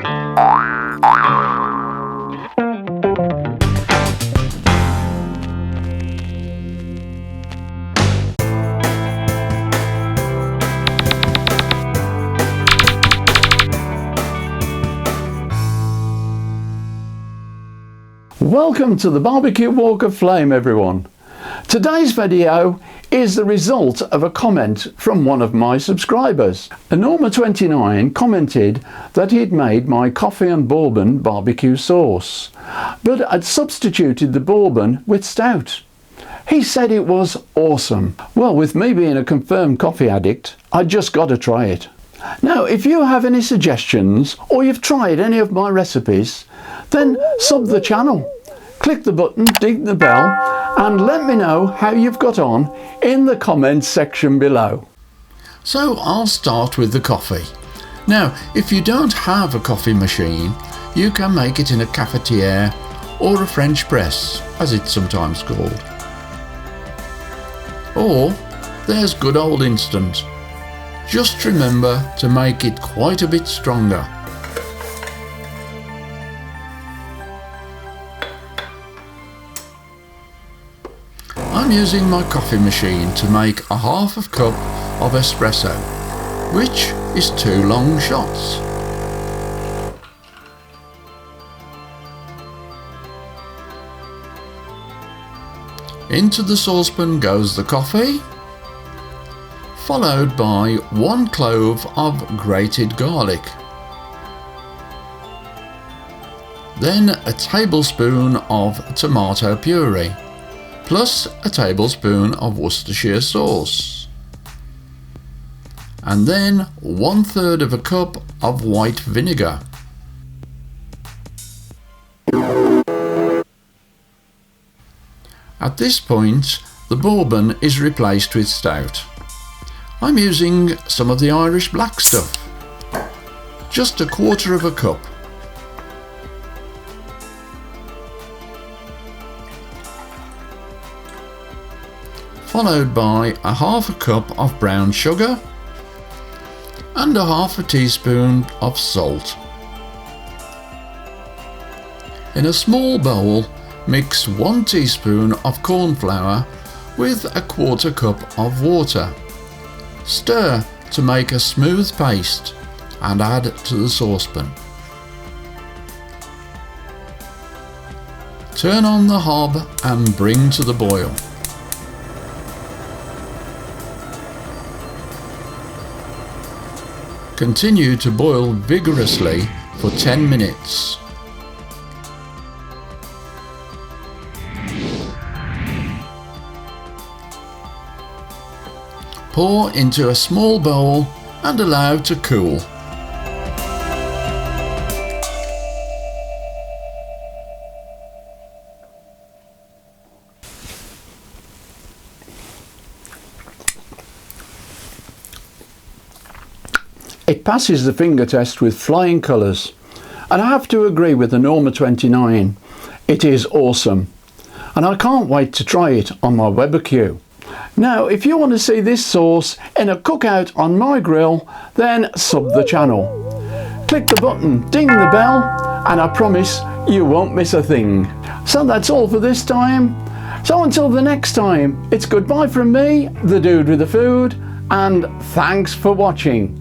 Welcome to the Barbecue Walk of Flame, everyone. Today's video is the result of a comment from one of my subscribers. Norma29 commented that he'd made my coffee and bourbon barbecue sauce, but had substituted the bourbon with stout. He said it was awesome. Well, with me being a confirmed coffee addict, I just got to try it. Now, if you have any suggestions or you've tried any of my recipes, then sub the channel, click the button, ding the bell, and let me know how you've got on in the comments section below. So I'll start with the coffee. Now, if you don't have a coffee machine, you can make it in a cafetiere or a French press, as it's sometimes called. Or there's good old instant. Just remember to make it quite a bit stronger. I'm using my coffee machine to make a half a cup of espresso, which is 2 long shots. Into the saucepan goes the coffee, followed by 1 clove of grated garlic. Then a tablespoon of tomato puree, plus a tablespoon of Worcestershire sauce. And then 1/3 of a cup of white vinegar. At this point, the bourbon is replaced with stout. I'm using some of the Irish black stuff, just 1/4 of a cup. Followed by a half a cup of brown sugar and a half a teaspoon of salt. In a small bowl, mix 1 teaspoon of corn flour with 1/4 cup of water. Stir to make a smooth paste and add to the saucepan. Turn on the hob and bring to the boil. Continue to boil vigorously for 10 minutes. Pour into a small bowl and allow to cool. It passes the finger test with flying colours, and I have to agree with the Norma29. It is awesome, and I can't wait to try it on my Weber Q. Now, if you want to see this sauce in a cookout on my grill, then sub the channel. Click the button, ding the bell, and I promise you won't miss a thing. So that's all for this time. So until the next time, it's goodbye from me, the dude with the food, and thanks for watching.